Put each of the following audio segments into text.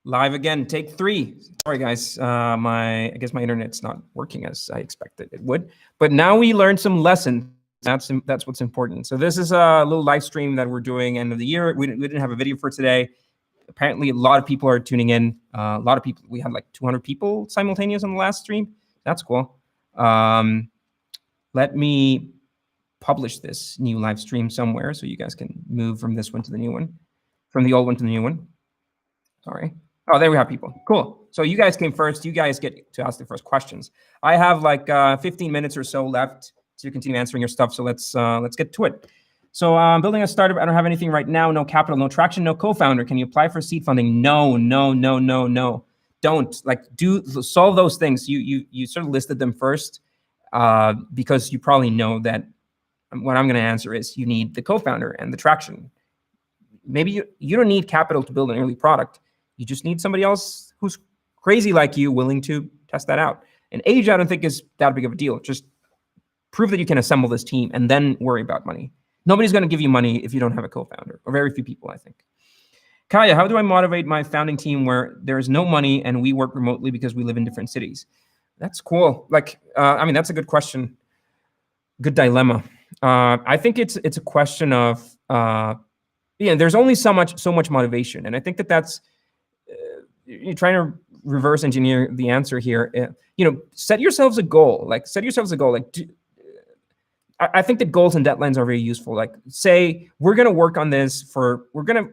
Live again, take 3. Sorry guys, I guess my internet's not working as I expected it would. But now we learned some lessons. That's what's important. So this is a little live stream that we're doing end of the year. We didn't have a video for today. Apparently a lot of people are tuning in. A lot of people, we had like 200 people simultaneous on the last stream. That's cool. Let me publish this new live stream somewhere so you guys can move from this one to the new one, from the old one to the new one. Sorry. Oh, there we have people. Cool. So you guys came first. You guys get to ask the first questions. I have like 15 minutes or so left to continue answering your stuff. So let's get to it. So I'm building a startup. I don't have anything right now. No capital, no traction, no co-founder. Can you apply for seed funding? No. Don't solve those things. You sort of listed them first because you probably know that what I'm going to answer is you need the co-founder and the traction. Maybe you don't need capital to build an early product. You just need somebody else who's crazy like you, willing to test that out. And age, I don't think is that big of a deal. Just prove that you can assemble this team and then worry about money. Nobody's going to give you money if you don't have a co-founder, or very few people, I think. Caya, how do I motivate my founding team where there is no money and we work remotely because we live in different cities? That's cool. That's a good question. Good dilemma. I think it's a question of, there's only so much motivation. And I think that's, you're trying to reverse engineer the answer here. Set yourselves a goal. I think that goals and deadlines are very useful. Like, say we're going to work on this we're going to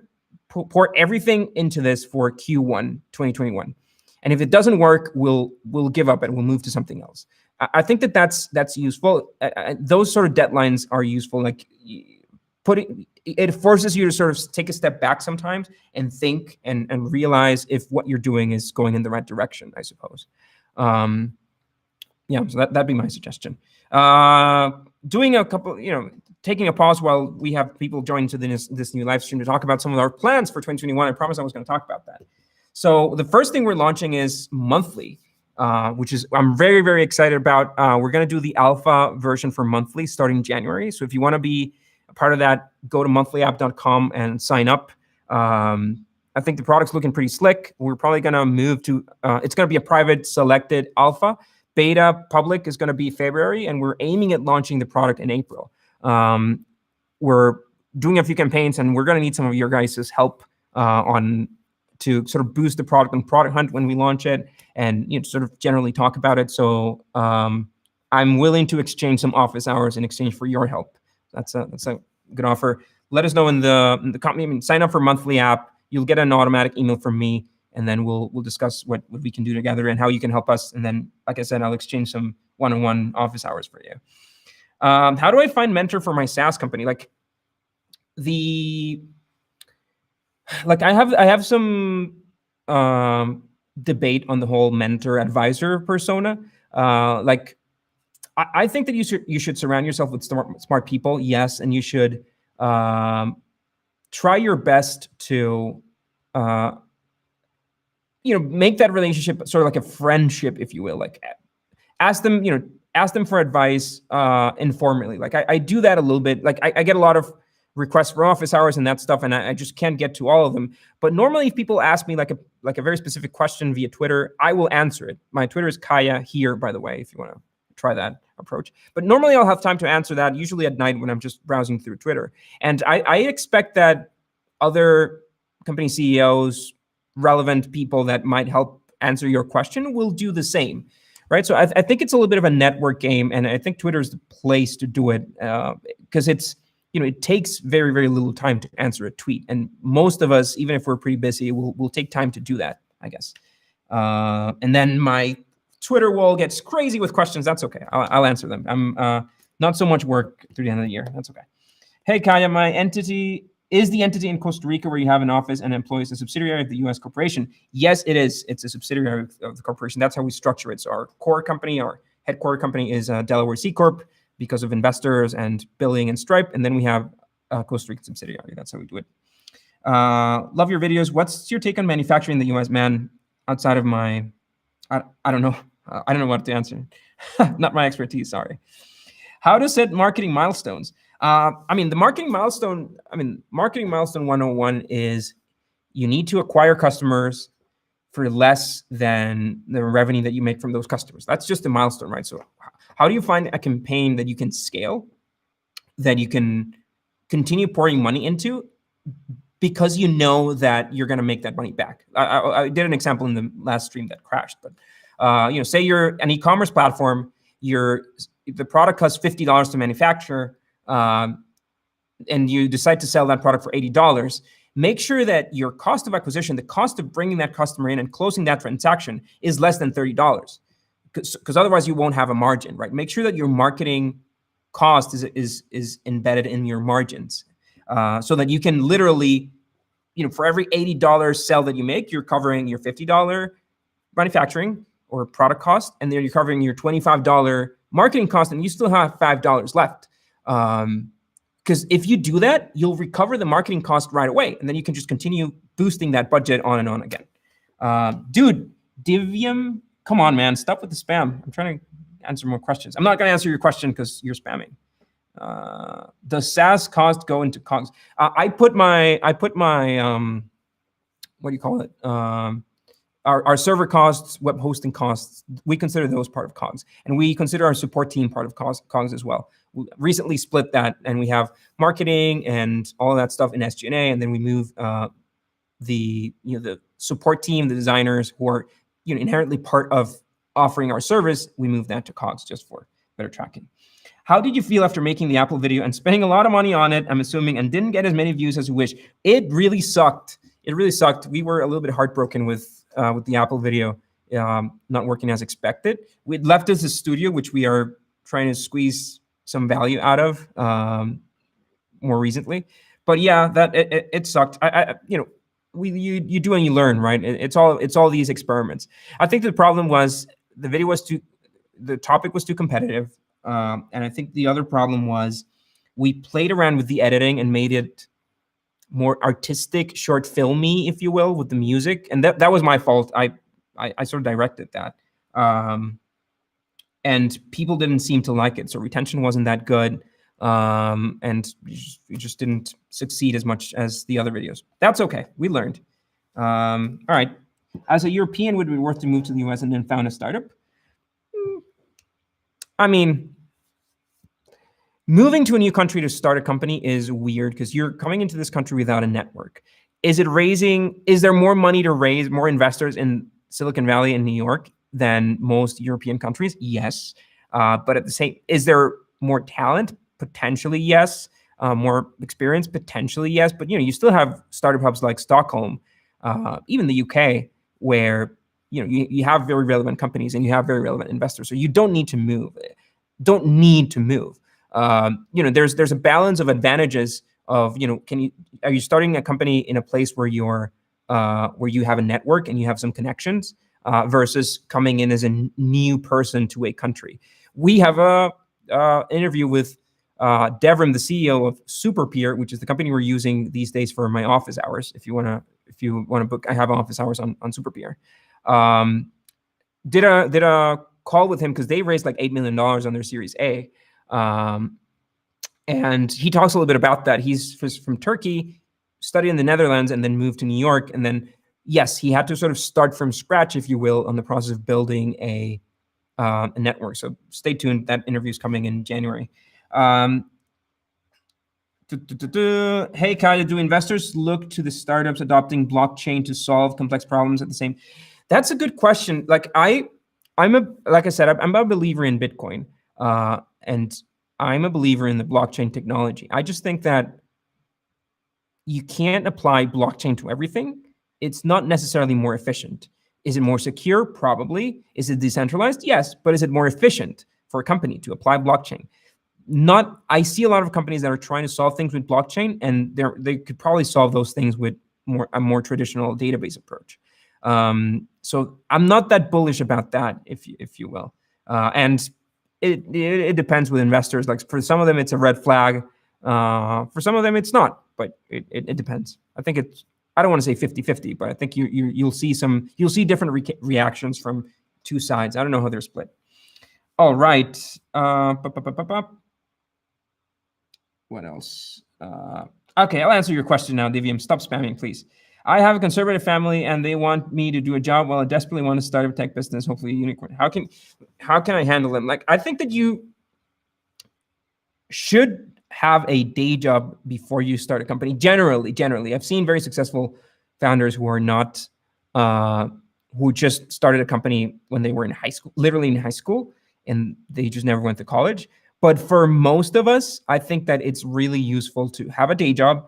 pour everything into this for Q1 2021, and if it doesn't work, we'll give up and we'll move to something else. I think that's useful. Those sort of deadlines are useful. Like, it forces you to sort of take a step back sometimes and think and realize if what you're doing is going in the right direction, I suppose. So that'd be my suggestion. Doing a couple, taking a pause while we have people join to this new live stream to talk about some of our plans for 2021. I promised I was going to talk about that. So the first thing we're launching is monthly, which is I'm very, very excited about. We're going to do the alpha version for monthly starting January. So if you want to be a part of that, go to monthlyapp.com and sign up. I think the product's looking pretty slick. We're probably going to move to, it's going to be a private selected alpha. Beta public is going to be February, and we're aiming at launching the product in April. We're doing a few campaigns, and we're going to need some of your guys' help to sort of boost the product on Product Hunt when we launch it, and sort of generally talk about it. So I'm willing to exchange some office hours in exchange for your help. That's a good offer. Let us know in the company. I mean, sign up for monthly app. You'll get an automatic email from me, and then we'll discuss what we can do together and how you can help us. And then, like I said, I'll exchange some one-on-one office hours for you. How do I find mentor for my SaaS company? I have some debate on the whole mentor advisor persona. I think that you should surround yourself with smart people, yes, and you should try your best to make that relationship sort of like a friendship, if you will. Like, ask them for advice informally. Like, I do that a little bit. Like, I get a lot of requests for office hours and that stuff, and I just can't get to all of them. But normally, if people ask me like a very specific question via Twitter, I will answer it. My Twitter is Caya here, by the way, if you want to try that approach. But normally, I'll have time to answer that, usually at night when I'm just browsing through Twitter. And I expect that other company CEOs, relevant people that might help answer your question will do the same, right? So I think it's a little bit of a network game, and I think Twitter is the place to do it because it takes very, very little time to answer a tweet, and most of us, even if we're pretty busy, will take time to do that, I guess. And then my Twitter wall gets crazy with questions. That's okay. I'll answer them. I'm not so much work through the end of the year. That's okay. Hey, Caya, my entity. Is the entity in Costa Rica where you have an office and employs a subsidiary of the U.S. corporation? Yes, it is. It's a subsidiary of the corporation. That's how we structure it. So our core company, our headquarter company is Delaware C Corp because of investors and billing and Stripe. And then we have a Costa Rican subsidiary. That's how we do it. Love your videos. What's your take on manufacturing in the U.S., man? Outside of my, I don't know. I don't know what to answer. Not my expertise, sorry. How to set marketing milestones. The marketing milestone 101 is you need to acquire customers, for less than the revenue that you make from those customers. That's just a milestone, right? So how do you find a campaign that you can scale, that you can continue pouring money into, because you know that you're going to make that money back? I did an example in the last stream that crashed, but say you're an e-commerce platform, the product costs $50 to manufacture, and you decide to sell that product for $80. Make sure that your cost of acquisition, the cost of bringing that customer in and closing that transaction, is less than $30, because otherwise you won't have a margin, right? Make sure that your marketing cost is embedded in your margins, so that you can literally, for every $80 sell that you make, you're covering your $50 manufacturing or product cost, and then you're covering your $25 marketing cost, and you still have $5 left. Because if you do that, you'll recover the marketing cost right away, and then you can just continue boosting that budget on and on again. Dude, Divium, come on, man, stop with the spam. I'm trying to answer more questions. I'm not going to answer your question because you're spamming. Does SaaS cost go into COGS? I put my what do you call it? Our server costs, web hosting costs, we consider those part of COGS, and we consider our support team part of COGS as well. We recently split that, and we have marketing and all of that stuff in SG&A, and then we move the support team, the designers who are inherently part of offering our service. We move that to COGS just for better tracking. How did you feel after making the Apple video and spending a lot of money on it, I'm assuming, and didn't get as many views as you wish? It really sucked. It really sucked. We were a little bit heartbroken with the Apple video not working as expected. We'd left as a studio, which we are trying to squeeze some value out of more recently. But yeah, it sucked. You do and you learn, right? It's all these experiments. I think the problem was the topic was too competitive. And I think the other problem was we played around with the editing and made it more artistic, short filmy, if you will, with the music. And that was my fault. I sort of directed that. And people didn't seem to like it. So retention wasn't that good. And we just didn't succeed as much as the other videos. That's okay. We learned. All right. As a European, would it be worth to move to the US and then found a startup? I mean, moving to a new country to start a company is weird because you're coming into this country without a network. Is there more money to raise, more investors in Silicon Valley and New York than most European countries? Yes. But at the same, is there more talent? Potentially, yes. More experience? Potentially, yes. But you still have startup hubs like Stockholm, even the UK, where you have very relevant companies and you have very relevant investors. So you don't need to move. There's a balance of advantages of, are you starting a company in a place where you have a network and you have some connections, versus coming in as a new person to a country. We have a interview with Devrim, the CEO of SuperPeer, which is the company we're using these days for my office hours. If you want to book, I have office hours on SuperPeer. Did a call with him because they raised like $8 million on their Series A. And he talks a little bit about that. He's from Turkey, studied in the Netherlands, and then moved to New York. And then, yes, he had to sort of start from scratch, if you will, on the process of building a network. So stay tuned. That interview is coming in January. Hey, Caya, do investors look to the startups adopting blockchain to solve complex problems at the same? That's a good question. Like I said, I'm a believer in Bitcoin, and I'm a believer in the blockchain technology. I just think that you can't apply blockchain to everything. It's not necessarily more efficient. Is it more secure? Probably. Is it decentralized? Yes. But is it more efficient for a company to apply blockchain? Not. I see a lot of companies that are trying to solve things with blockchain, and they could probably solve those things with a more traditional database approach. So I'm not that bullish about that, if you will. And it depends with investors. Like for some of them, it's a red flag. For some of them, it's not. But it depends. I think I don't want to say 50-50, but I think you'll see different reactions from two sides. I don't know how they're split. All right. What else? Okay, I'll answer your question now, Divium. Stop spamming, please. I have a conservative family and they want me to do a job while I desperately want to start a tech business, hopefully a unicorn. How can I handle them? Like, I think that you should have a day job before you start a company. Generally, I've seen very successful founders who are not, who just started a company when they were in high school, literally in high school, and they just never went to college. But for most of us, I think that it's really useful to have a day job,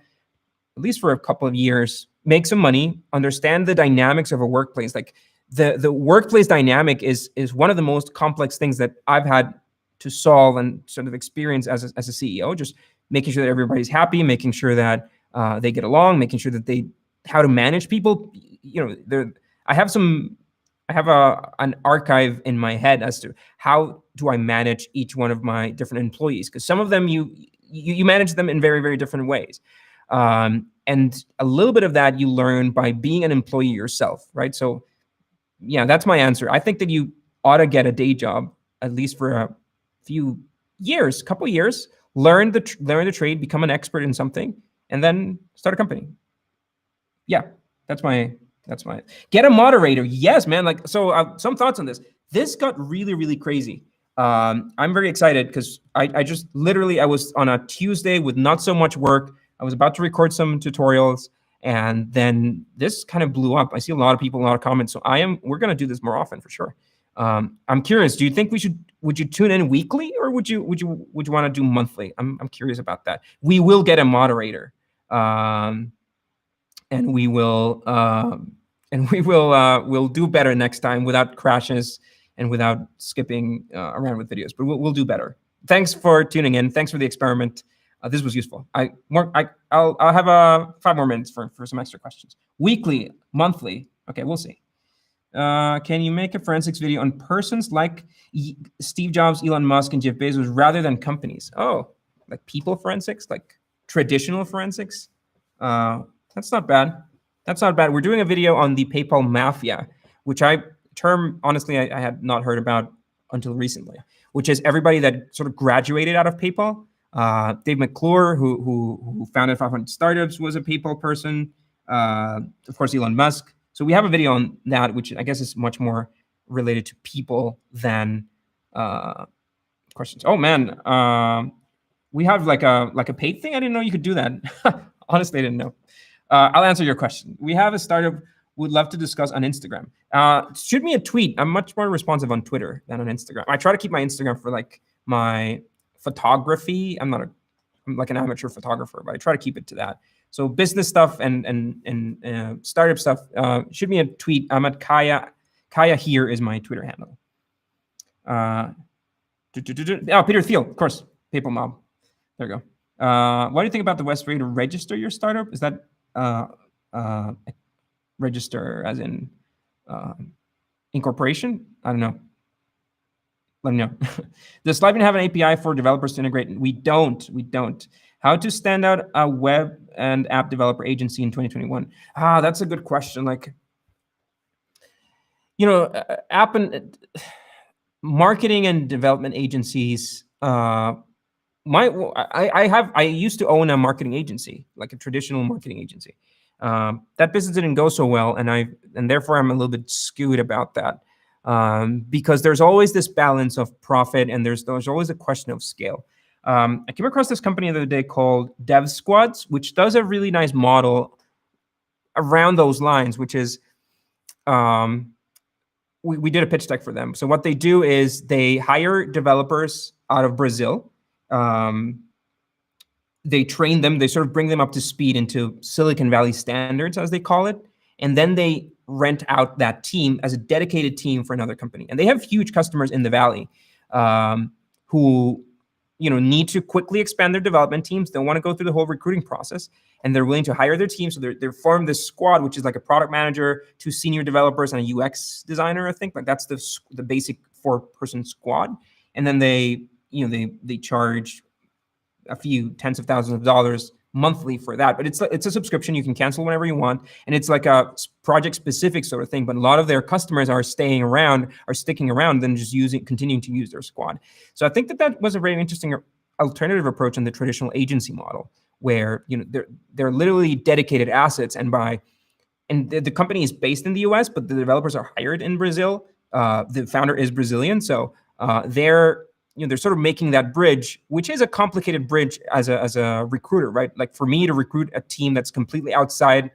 at least for a couple of years, make some money, understand the dynamics of a workplace. Like the workplace dynamic is one of the most complex things that I've had to solve and sort of experience as a CEO. Just making sure that everybody's happy, making sure that they get along, making sure that they how to manage people. I have an archive in my head as to how do I manage each one of my different employees, because some of them you manage them in very, very different ways. And a little bit of that you learn by being an employee yourself, right? So yeah, that's my answer. I think that you ought to get a day job, at least for a few years, couple years, learn the trade, become an expert in something, and then start a company. Yeah, that's my get a moderator. Yes, man. Like, so some thoughts on this. This got really, really crazy. I'm very excited because I just literally, I was on a Tuesday with not so much work. I was about to record some tutorials, and then this kind of blew up. I see a lot of people, a lot of comments. So we're going to do this more often for sure. I'm curious, do you think would you tune in weekly, or would you want to do monthly? I'm curious about that. We will get a moderator. And we'll do better next time without crashes and without skipping around with videos, but we'll do better. Thanks for tuning in. Thanks for the experiment. This was useful. I'll have 5 more minutes for some extra questions. Weekly, monthly. Okay, we'll see. Can you make a forensics video on persons like Steve Jobs, Elon Musk, and Jeff Bezos rather than companies? Oh, like people forensics, like traditional forensics? That's not bad. That's not bad. We're doing a video on the PayPal mafia, which honestly, I had not heard about until recently, which is everybody that sort of graduated out of PayPal. Dave McClure, who founded 500 Startups, was a PayPal person. Of course, Elon Musk. So we have a video on that, which I guess is much more related to people than questions. Oh man, we have like a paid thing. I didn't know you could do that. Honestly, I didn't know. I'll answer your question. We have a startup we'd love to discuss on Instagram. Shoot me a tweet. I'm much more responsive on Twitter than on Instagram. I try to keep my Instagram for like my photography. I'm like an amateur photographer, but I try to keep it to that. So business stuff and startup stuff, shoot me a tweet. I'm at Caya. Caya here is my Twitter handle. Peter Thiel, of course, PayPal Mob. There we go. What do you think about the West way to register your startup? Is that register as in incorporation? I don't know. Let me know. Does Slidebean have an API for developers to integrate? We don't. How to stand out a web and app developer agency in 2021? That's a good question. Like, app and marketing and development agencies. I used to own a marketing agency, like a traditional marketing agency. That business didn't go so well, and therefore I'm a little bit skewed about that, because there's always this balance of profit, and there's always a question of scale. I came across this company the other day called Dev Squads, which does a really nice model around those lines, which is, we did a pitch deck for them. So what they do is they hire developers out of Brazil. They train them, they sort of bring them up to speed into Silicon Valley standards, as they call it. And then they rent out that team as a dedicated team for another company. And they have huge customers in the Valley who need to quickly expand their development teams. They want to go through the whole recruiting process, and they're willing to hire their team. So they form this squad, which is like a product manager, 2 senior developers, and a UX designer, I think. Like that's the basic 4-person squad. And then they charge a few tens of thousands of dollars monthly for that, but it's a subscription you can cancel whenever you want, and it's like a project specific sort of thing. But a lot of their customers are sticking around, than just continuing to use their squad. So I think that was a very interesting alternative approach in the traditional agency model, where they're literally dedicated assets, and by and the company is based in the US, but the developers are hired in Brazil. The founder is Brazilian, so they're sort of making that bridge, which is a complicated bridge as a recruiter, right? Like for me to recruit a team that's completely outside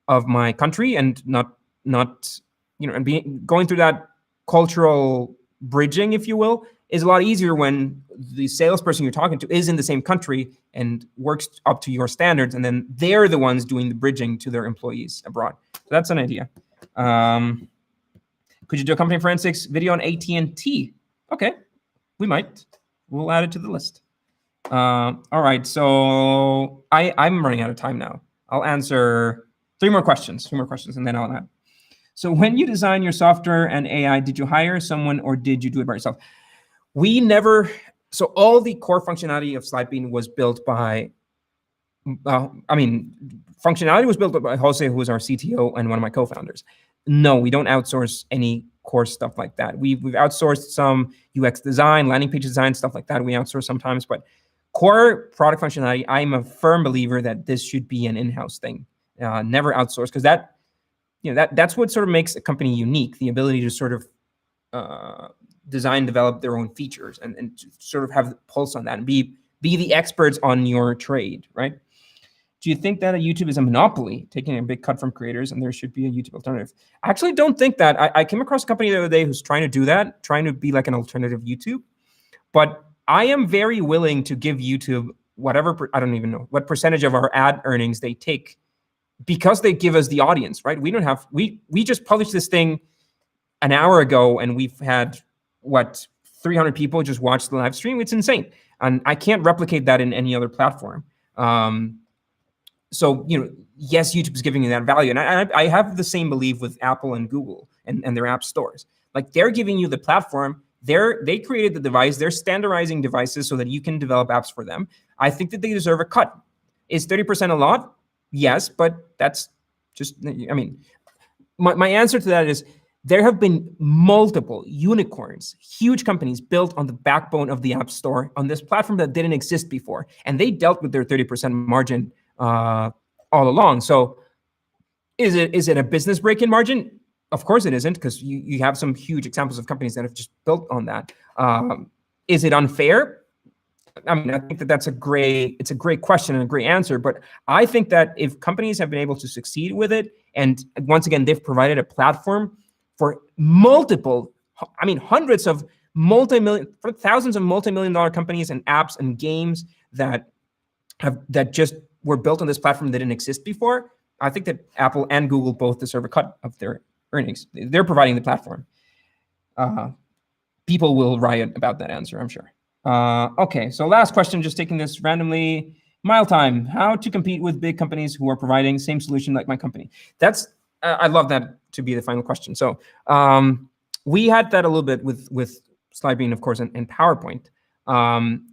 of my country and not and going through that cultural bridging, if you will, is a lot easier when the salesperson you're talking to is in the same country and works up to your standards, and then they're the ones doing the bridging to their employees abroad. So that's an idea. Could you do a company forensics video on AT&T? Okay, we might. We'll add it to the list. All right, so I'm running out of time now. I'll answer three more questions, and then I'll add. So when you design your software and AI, did you hire someone or did you do it by yourself? We never, so all the core functionality of Slidebean was built by, functionality was built by Jose, who was our CTO and one of my co-founders. No, we don't outsource any core stuff like that. We've outsourced some UX design, landing page design, stuff like that. We outsource sometimes, but core product functionality, I'm a firm believer that this should be an in-house thing. Never outsource, because that's what sort of makes a company unique, the ability to sort of design, develop their own features and sort of have the pulse on that and be the experts on your trade, right? Do you think that YouTube is a monopoly, taking a big cut from creators, and there should be a YouTube alternative? I actually don't think that. I came across a company the other day who's trying to do that, trying to be like an alternative YouTube. But I am very willing to give YouTube whatever, I don't even know what percentage of our ad earnings they take, because they give us the audience, right? We don't have, we just published this thing an hour ago and we've had, 300 people just watch the live stream. It's insane. And I can't replicate that in any other platform. So, yes, YouTube is giving you that value. And I have the same belief with Apple and Google and their app stores. Like, they're giving you the platform. They created the device. They're standardizing devices so that you can develop apps for them. I think that they deserve a cut. Is 30% a lot? Yes, but that's just, my answer to that is there have been multiple unicorns, huge companies built on the backbone of the App Store on this platform that didn't exist before. And they dealt with their 30% margin all along. So is it a business break-in margin? Of course it isn't, because you have some huge examples of companies that have just built on that. Is it unfair? I think that's a great question and a great answer, but I think that if companies have been able to succeed with it, and once again, they've provided a platform for hundreds of thousands of multi-million-dollar companies and apps and games that just were built on this platform that didn't exist before, I think that Apple and Google both deserve a cut of their earnings. They're providing the platform. People will riot about that answer, I'm sure. Okay, so last question, just taking this randomly. Mile time, how to compete with big companies who are providing same solution like my company? I love that to be the final question. So we had that a little bit with Slidebean, of course, and PowerPoint.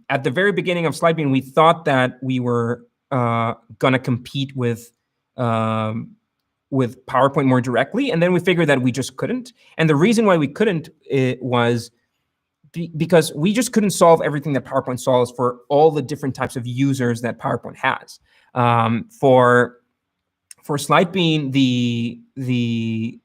At the very beginning of Slidebean, we thought that we were gonna compete with PowerPoint more directly, and then we figured that we just couldn't. And the reason why we couldn't was because we just couldn't solve everything that PowerPoint solves for all the different types of users that PowerPoint has. For Slidebean, the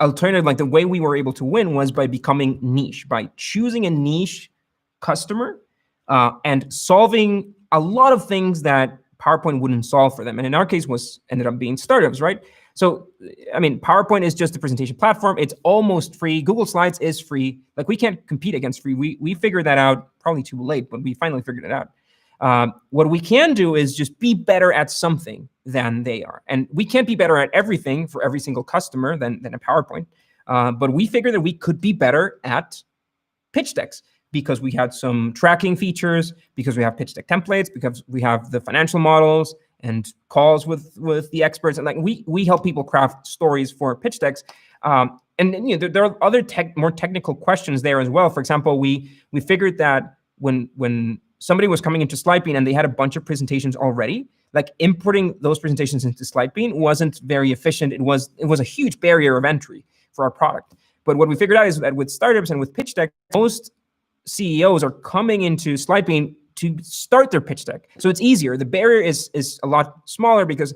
alternative, like the way we were able to win, was by becoming niche, by choosing a niche customer and solving a lot of things that PowerPoint wouldn't solve for them. And in our case, ended up being startups, right? So, PowerPoint is just a presentation platform. It's almost free. Google Slides is free. Like, we can't compete against free. We figured that out probably too late, but we finally figured it out. What we can do is just be better at something than they are. And we can't be better at everything for every single customer than a PowerPoint. But we figured that we could be better at pitch decks, because we had some tracking features, because we have pitch deck templates, because we have the financial models and calls with the experts. And like we help people craft stories for pitch decks. And there are other more technical questions there as well. For example, we figured that when somebody was coming into Slidebean and they had a bunch of presentations already, like importing those presentations into Slidebean wasn't very efficient. It was a huge barrier of entry for our product. But what we figured out is that with startups and with pitch deck, most CEOs are coming into Slidebean to start their pitch deck. So it's easier. The barrier is a lot smaller because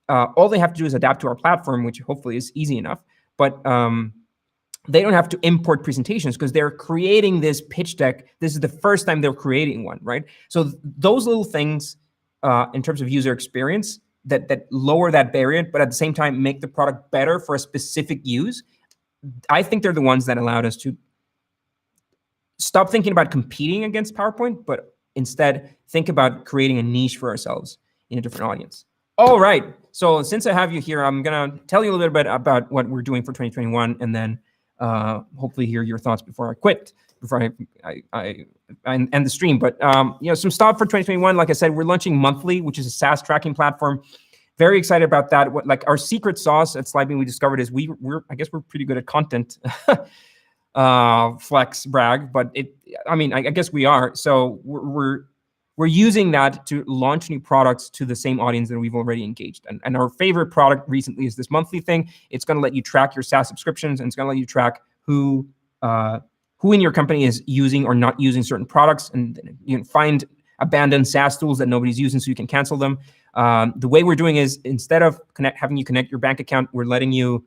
all they have to do is adapt to our platform, which hopefully is easy enough. But they don't have to import presentations because they're creating this pitch deck. This is the first time they're creating one, right? So those little things in terms of user experience that lower that barrier, but at the same time make the product better for a specific use, I think they're the ones that allowed us to stop thinking about competing against PowerPoint, but instead think about creating a niche for ourselves in a different audience. All right. So since I have you here, I'm going to tell you a little bit about what we're doing for 2021, and then hopefully hear your thoughts before I quit, before I end the stream. But some stuff for 2021. Like I said, we're launching monthly, which is a SaaS tracking platform. Very excited about that. Like our secret sauce at Slidebean we discovered is I guess we're pretty good at content. Flex brag, but I guess we are. So we're using that to launch new products to the same audience that we've already engaged. And our favorite product recently is this monthly thing. It's going to let you track your SaaS subscriptions, and it's going to let you track who in your company is using or not using certain products, and you can find abandoned SaaS tools that nobody's using so you can cancel them. The way we're doing is, instead of having you connect your bank account, we're letting you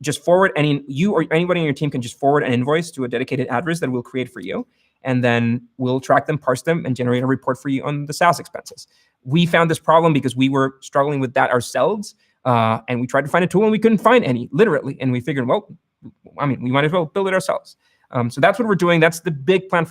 just forward you or anybody on your team can just forward an invoice to a dedicated address that we'll create for you. And then we'll track them, parse them, and generate a report for you on the SaaS expenses. We found this problem because we were struggling with that ourselves. And we tried to find a tool and we couldn't find any, literally. And we figured, well, we might as well build it ourselves. So that's what we're doing. That's the big plan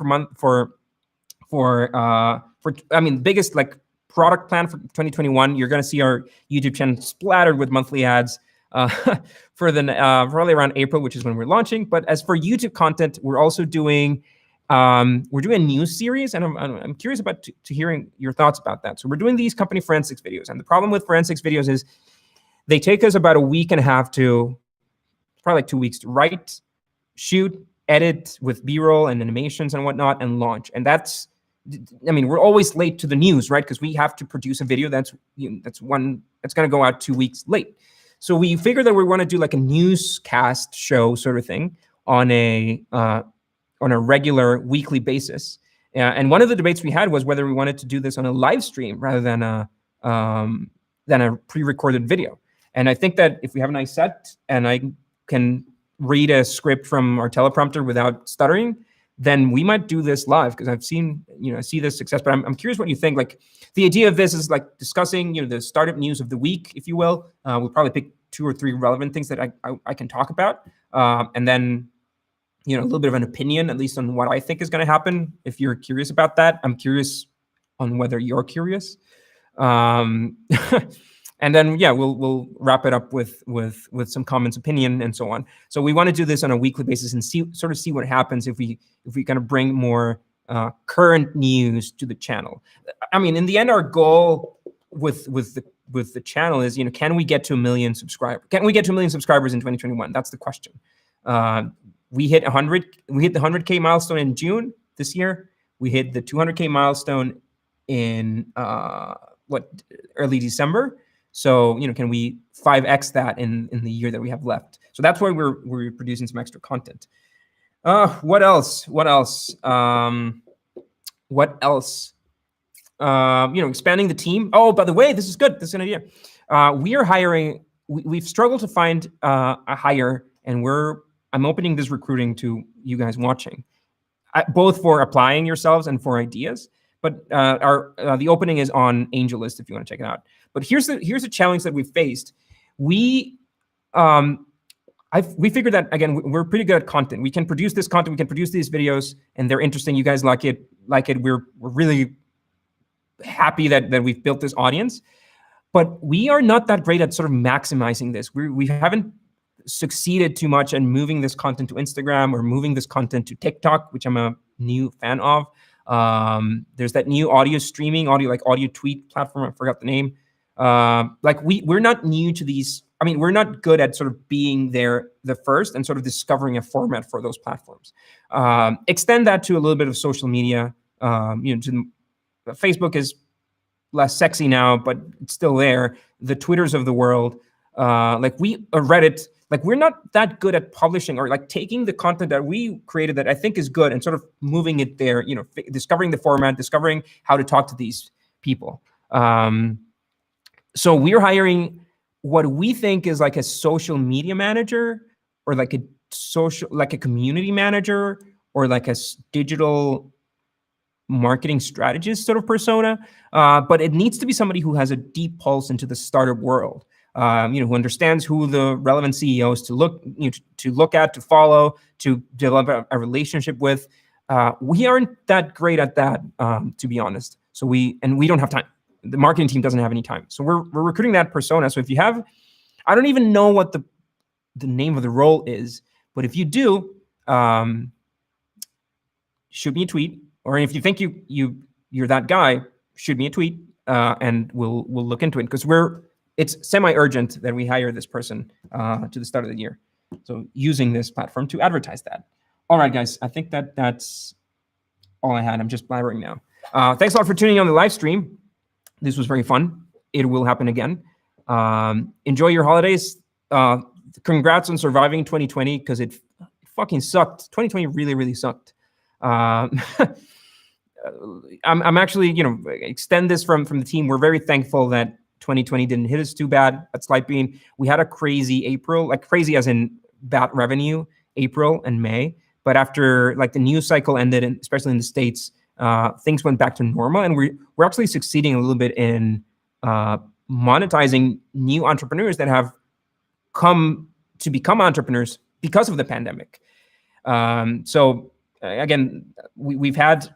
biggest like product plan for 2021. You're going to see our YouTube channel splattered with monthly ads for probably around April, which is when we're launching. But as for YouTube content, we're also doing a news series, and I'm curious about to hearing your thoughts about that. So we're doing these company forensics videos, and the problem with forensics videos is they take us about a week and a half to probably like 2 weeks to write, shoot, edit with B-roll and animations and whatnot, and launch. And we're always late to the news, right? Because we have to produce a video that's going to go out 2 weeks late. So we figured that we want to do like a newscast show sort of thing on a regular weekly basis. And one of the debates we had was whether we wanted to do this on a live stream rather than a pre-recorded video. And I think that if we have a nice set and I can read a script from our teleprompter without stuttering, then we might do this live, because I've seen, I see this success. But I'm curious what you think. Like, the idea of this is like discussing, the startup news of the week, if you will. We'll probably pick 2 or 3 relevant things that I can talk about, and then a little bit of an opinion, at least on what I think is going to happen. If you're curious about that, I'm curious on whether you're curious. And then, we'll wrap it up with some comments, opinion, and so on. So we want to do this on a weekly basis and see what happens if we kind of bring more current news to the channel. In the end, our goal with the channel is, can we get to 1 million subscribers? Can we get to 1 million subscribers in 2021? That's the question. We hit the 100K milestone in June this year. We hit the 200K milestone in early December. So, can we 5x that in the year that we have left? So that's why we're producing some extra content. What else? Expanding the team. Oh, by the way, this is good. This is an idea. We are hiring. We've struggled to find a hire, and I'm opening this recruiting to you guys watching, both for applying yourselves and for ideas. But the opening is on AngelList if you want to check it out. But here's a challenge that we faced. We figured that, again, we're pretty good at content. We can produce this content. We can produce these videos, and they're interesting. You guys like it. We're really happy that we've built this audience. But we are not that great at sort of maximizing this. We haven't succeeded too much in moving this content to Instagram or moving this content to TikTok, which I'm a new fan of. There's that new audio tweet platform. I forgot the name. We're not new to these. We're not good at sort of being there the first and sort of discovering a format for those platforms. Extend that to a little bit of social media. Facebook is less sexy now, but it's still there. The Twitters of the world, Reddit, we're not that good at publishing or taking the content that we created that I think is good and sort of moving it there, discovering the format, discovering how to talk to these people. So we're hiring what we think is like a social media manager, or like a community manager, or like a digital marketing strategist sort of persona. But it needs to be somebody who has a deep pulse into the startup world. Who understands who the relevant CEOs to look at, to follow, to develop a relationship with. We aren't that great at that, to be honest. So we don't have time. The marketing team doesn't have any time. So we're recruiting that persona. So if you have, I don't even know what the name of the role is, but if you do, shoot me a tweet, or if you think you're that guy, shoot me a tweet, and we'll look into it, because it's semi-urgent that we hire this person to the start of the year. So using this platform to advertise that. All right, guys, I think that's all I had. I'm just blabbering now. Thanks a lot for tuning in on the live stream. This was very fun. It will happen again. Enjoy your holidays. Congrats on surviving 2020, because it fucking sucked. 2020 really, really sucked. I'm actually, extend this from the team. We're very thankful that 2020 didn't hit us too bad at Slidebean. We had a crazy April, like crazy as in bad revenue, April and May. But after like the news cycle ended, and especially in the States, things went back to normal, and we're actually succeeding a little bit in monetizing new entrepreneurs that have come to become entrepreneurs because of the pandemic. So again, we've had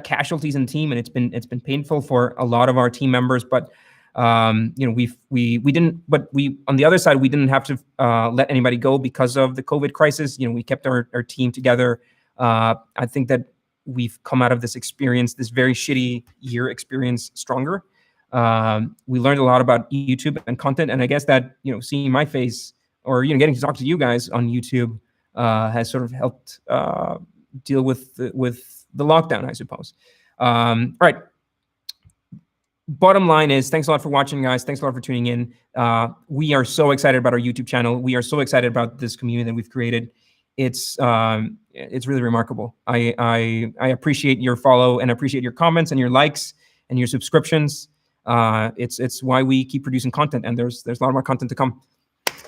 casualties in the team, and it's been painful for a lot of our team members. But we didn't. But on the other side, we didn't have to let anybody go because of the COVID crisis. We kept our team together. I think that we've come out of this experience, this very shitty year experience, stronger. We learned a lot about YouTube and content, and I guess that seeing my face, or getting to talk to you guys on YouTube, has sort of helped deal with the lockdown, I suppose. All right. Bottom line is, thanks a lot for watching, guys. Thanks a lot for tuning in. We are so excited about our YouTube channel. We are so excited about this community that we've created. It's really remarkable. I appreciate your follow, and appreciate your comments and your likes and your subscriptions. It's why we keep producing content, and there's a lot more content to come.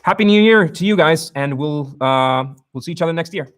Happy New Year to you guys, and we'll see each other next year.